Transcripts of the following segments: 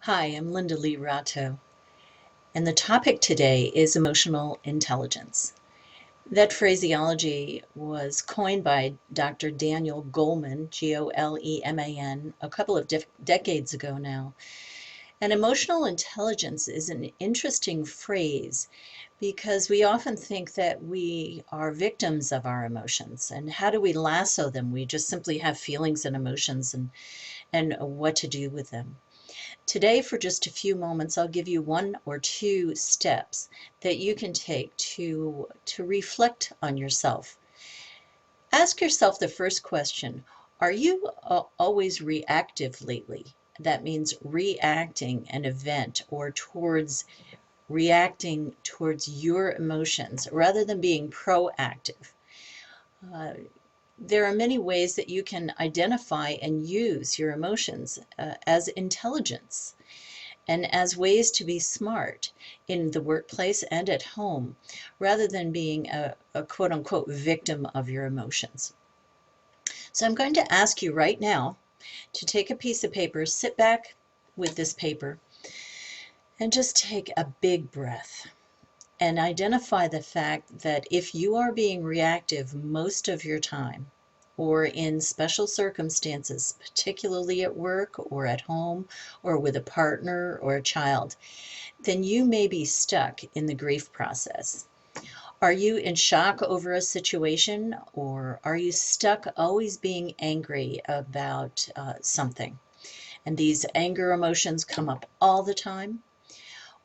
Hi, I'm Linda Lee Ratto, and the topic today is emotional intelligence. That phraseology was coined by Dr. Daniel Goleman, Goleman, a couple of decades ago now. And emotional intelligence is an interesting phrase because we often think that we are victims of our emotions. And how do we lasso them? We just simply have feelings and emotions and what to do with them. Today, for just a few moments, I'll give you one or two steps that you can take to reflect on yourself. Ask yourself the first question, are you always reactive lately? That means reacting an event or reacting towards your emotions rather than being proactive. Uh, there are many ways that you can identify and use your emotions as intelligence and as ways to be smart in the workplace and at home, rather than being a quote unquote victim of your emotions. So I'm going to ask you right now to take a piece of paper, sit back with this paper, and just take a big breath and identify the fact that if you are being reactive most of your time, or in special circumstances, particularly at work or at home or with a partner or a child, then you may be stuck in the grief process. Are you in shock over a situation, or are you stuck always being angry about something? And these anger emotions come up all the time?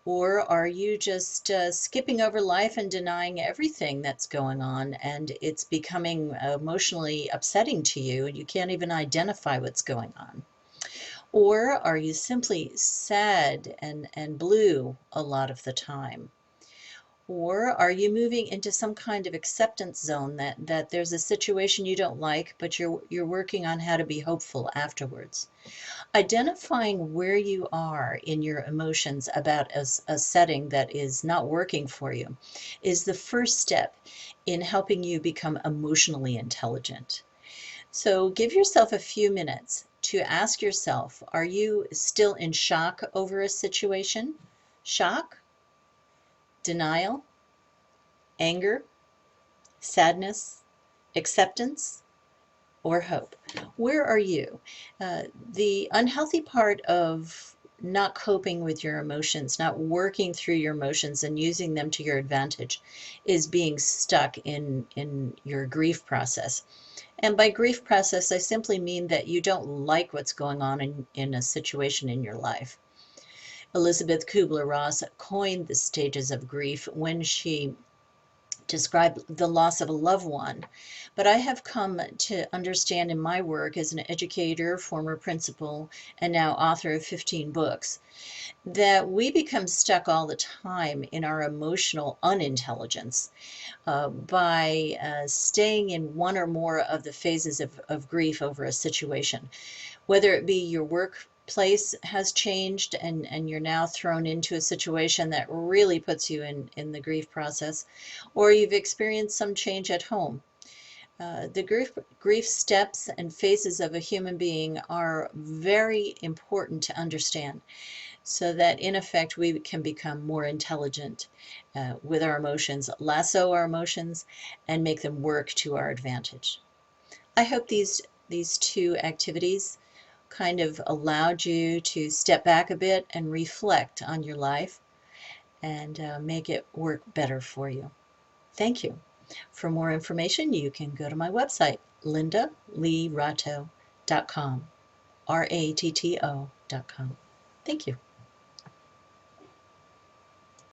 Or are you just skipping over life and denying everything that's going on, and it's becoming emotionally upsetting to you and you can't even identify what's going on? Or are you simply sad and blue a lot of the time? Or are you moving into some kind of acceptance zone that there's a situation you don't like, but you're working on how to be hopeful afterwards? Identifying where you are in your emotions about a setting that is not working for you is the first step in helping you become emotionally intelligent. So give yourself a few minutes to ask yourself, are you still in shock over a situation? Shock, denial, anger, sadness, acceptance, or hope? Where are you? The unhealthy part of not coping with your emotions, not working through your emotions and using them to your advantage, is being stuck in your grief process. And by grief process, I simply mean that you don't like what's going on in a situation in your life. Elizabeth Kubler-Ross coined the stages of grief when she describe the loss of a loved one. But I have come to understand in my work as an educator, former principal, and now author of 15 books, that we become stuck all the time in our emotional unintelligence by staying in one or more of the phases of grief over a situation, whether it be your workplace has changed and you're now thrown into a situation that really puts you in the grief process, or you've experienced some change at home. The grief steps and phases of a human being are very important to understand so that in effect we can become more intelligent with our emotions, lasso our emotions, and make them work to our advantage. I hope these two activities kind of allowed you to step back a bit and reflect on your life and make it work better for you. Thank you. For more information, you can go to my website, lindaleeratto.com, ratto.com. Thank you.